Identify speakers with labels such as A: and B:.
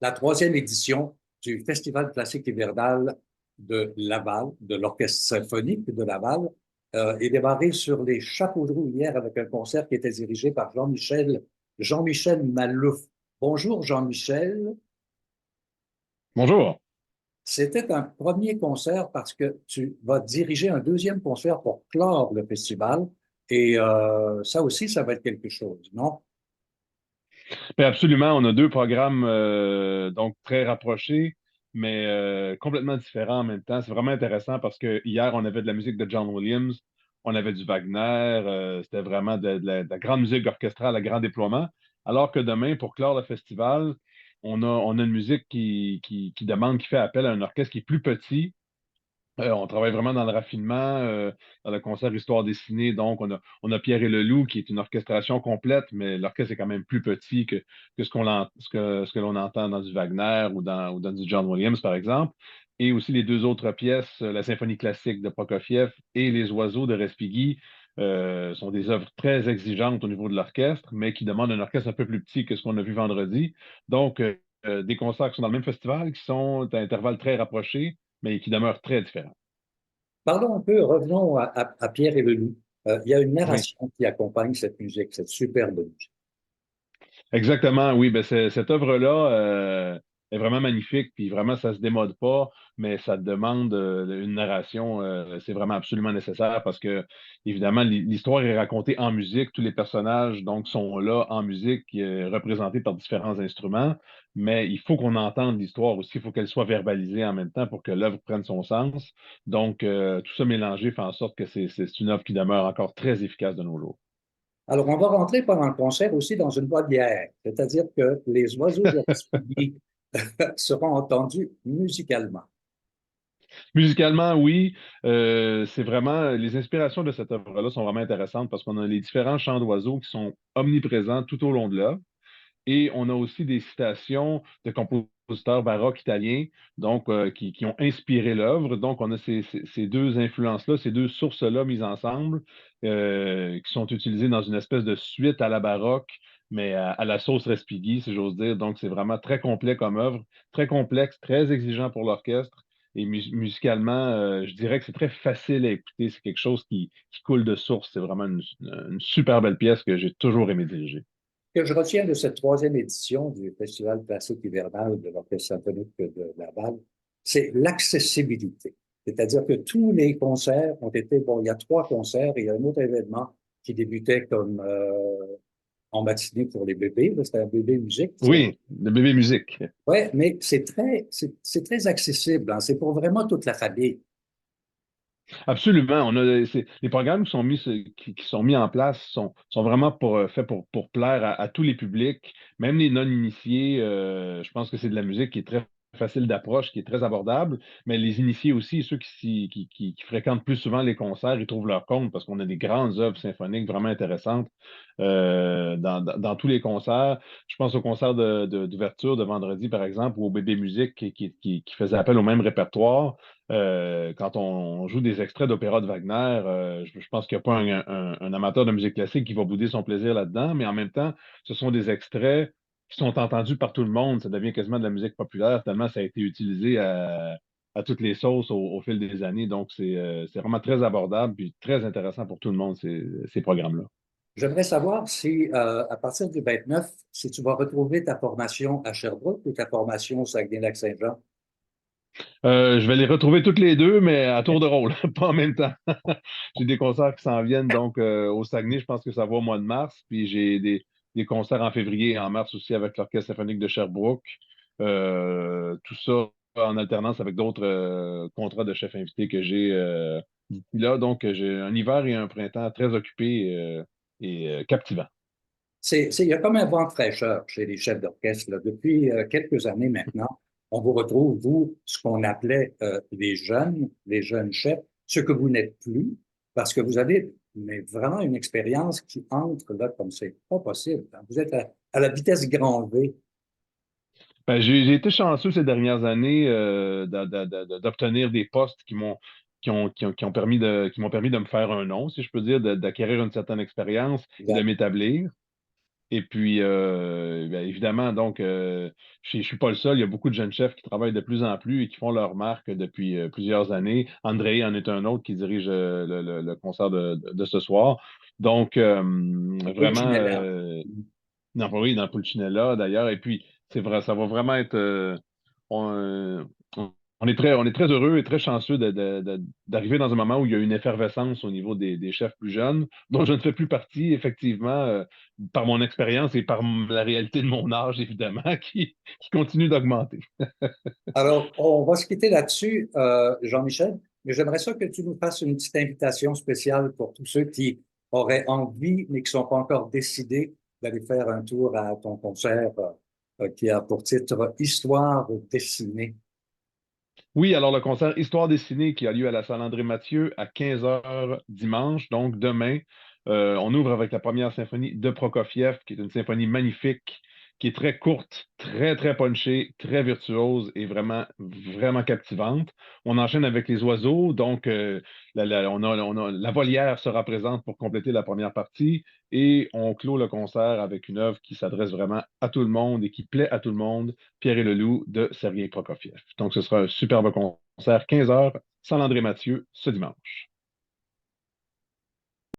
A: La troisième édition du Festival classique hivernal de Laval, de l'Orchestre symphonique de Laval, est démarré sur les chapeaux de roue hier avec un concert qui était dirigé par Jean-Michel Malouf. Bonjour Jean-Michel.
B: Bonjour.
A: C'était un premier concert parce que tu vas diriger un deuxième concert pour clore le festival et ça aussi, ça va être quelque chose, non?
B: Mais absolument, on a deux programmes donc très rapprochés, mais complètement différents en même temps. C'est vraiment intéressant parce que hier, on avait de la musique de John Williams, on avait du Wagner, c'était vraiment de la grande musique orchestrale à grand déploiement. Alors que demain, pour clore le festival, on a une musique qui demande, qui fait appel à un orchestre qui est plus petit. On travaille vraiment dans le raffinement, dans le concert Histoire dessinée. Donc, on a Pierre et le Loup, qui est une orchestration complète, mais l'orchestre est quand même plus petit que ce que l'on entend dans du Wagner ou dans du John Williams, par exemple. Et aussi les deux autres pièces, la Symphonie classique de Prokofiev et Les Oiseaux de Respighi, sont des œuvres très exigeantes au niveau de l'orchestre, mais qui demandent un orchestre un peu plus petit que ce qu'on a vu vendredi. Donc, des concerts qui sont dans le même festival, qui sont à intervalles très rapprochés mais qui demeure très différent.
A: Parlons un peu, revenons à Pierre et le Loup. Il y a une
B: Oui,
A: narration qui accompagne cette musique, cette superbe musique.
B: exactement, oui. Ben, cette œuvre-là est vraiment magnifique, puis vraiment, ça se démode pas, mais ça demande une narration. C'est vraiment absolument nécessaire parce que, évidemment, l'histoire est racontée en musique. Tous les personnages, donc, sont là en musique, représentés par différents instruments, mais il faut qu'on entende l'histoire aussi. Il faut qu'elle soit verbalisée en même temps pour que l'œuvre prenne son sens. Donc, tout ça mélangé fait en sorte que c'est une œuvre qui demeure encore très efficace de nos jours.
A: Alors, on va rentrer pendant le concert aussi dans une voie bière, c'est-à-dire que les oiseaux de Raspigny seront entendus musicalement.
B: Musicalement, oui, c'est vraiment les inspirations de cette œuvre-là sont vraiment intéressantes parce qu'on a les différents chants d'oiseaux qui sont omniprésents tout au long de l'œuvre et on a aussi des citations de compositeurs baroques italiens donc qui ont inspiré l'œuvre. Donc on a ces deux influences-là, ces deux sources-là mises ensemble qui sont utilisées dans une espèce de suite à la baroque. Mais à la sauce Respighi, si j'ose dire. Donc, c'est vraiment très complet comme œuvre, très complexe, très exigeant pour l'orchestre. Et musicalement, je dirais que c'est très facile à écouter. C'est quelque chose qui coule de source. C'est vraiment une super belle pièce que j'ai toujours aimé diriger.
A: Ce que je retiens de cette troisième édition du Festival classique hivernal de l'Orchestre symphonique de Laval, c'est l'accessibilité. C'est-à-dire que tous les concerts ont été, bon, il y a trois concerts et il y a un autre événement qui débutait comme en matinée pour les bébés, c'était un bébé musique.
B: Oui, de bébé musique.
A: Ouais, mais c'est très accessible, hein. C'est pour vraiment toute la famille.
B: Absolument. Les programmes qui sont mis en place sont vraiment faits pour plaire à tous les publics, même les non-initiés. Je pense que c'est de la musique qui est très facile d'approche, qui est très abordable, mais les initiés aussi, ceux qui fréquentent plus souvent les concerts, ils trouvent leur compte parce qu'on a des grandes œuvres symphoniques vraiment intéressantes dans tous les concerts. Je pense au concert d'ouverture de vendredi, par exemple, ou au Bébé Musique qui faisait appel au même répertoire. Quand on joue des extraits d'opéra de Wagner, je pense qu'il n'y a pas un amateur de musique classique qui va bouder son plaisir là-dedans, mais en même temps, ce sont des extraits qui sont entendus par tout le monde. Ça devient quasiment de la musique populaire, tellement ça a été utilisé à toutes les sauces au fil des années. Donc, c'est vraiment très abordable et très intéressant pour tout le monde, ces programmes-là.
A: J'aimerais savoir si, à partir du 29, si tu vas retrouver ta formation à Sherbrooke ou ta formation au Saguenay-Lac-Saint-Jean.
B: Je vais les retrouver toutes les deux, mais à tour de rôle, pas en même temps. J'ai des concerts qui s'en viennent donc au Saguenay, je pense que ça va au mois de mars. Puis j'ai des concerts en février et en mars aussi avec l'Orchestre symphonique de Sherbrooke. Tout ça en alternance avec d'autres contrats de chef invité que j'ai d'ici là. Donc j'ai un hiver et un printemps très occupés et captivants.
A: Il y a comme un vent de fraîcheur chez les chefs d'orchestre, là. Depuis quelques années maintenant, on vous retrouve, vous, ce qu'on appelait les jeunes chefs, ce que vous n'êtes plus, parce que vous avez mais vraiment une expérience qui entre là comme c'est pas possible, hein. Vous êtes à la vitesse grand V.
B: Ben, j'ai été chanceux ces dernières années d'obtenir des postes qui m'ont permis de me faire un nom, si je peux dire, d'acquérir une certaine expérience et de m'établir. Et puis, bien évidemment, donc, je ne suis pas le seul. Il y a beaucoup de jeunes chefs qui travaillent de plus en plus et qui font leur marque depuis plusieurs années. André en est un autre qui dirige le concert de ce soir. Donc, vraiment,
A: Pulcinella.
B: non, oui, dans Pulcinella d'ailleurs. Et puis, c'est vrai, ça va vraiment être. On, on est très heureux et très chanceux d'arriver dans un moment où il y a une effervescence au niveau des chefs plus jeunes, dont je ne fais plus partie, effectivement, par mon expérience et par la réalité de mon âge, évidemment, qui continue d'augmenter.
A: Alors, on va se quitter là-dessus, Jean-Michel, mais j'aimerais ça que tu nous fasses une petite invitation spéciale pour tous ceux qui auraient envie, mais qui ne sont pas encore décidés d'aller faire un tour à ton concert qui a pour titre Histoire dessinée.
B: Oui, alors le concert Histoire dessinée qui a lieu à la salle André Mathieu à 15 heures dimanche, donc demain. On ouvre avec la première symphonie de Prokofiev, qui est une symphonie magnifique, qui est très courte, très, très punchée, très virtuose et vraiment, vraiment captivante. On enchaîne avec les oiseaux, donc la volière sera présente pour compléter la première partie et on clôt le concert avec une œuvre qui s'adresse vraiment à tout le monde et qui plaît à tout le monde, Pierre et le Loup de Sergei Prokofiev. Donc, ce sera un superbe concert, 15 heures, Saint-André-Mathieu, ce dimanche.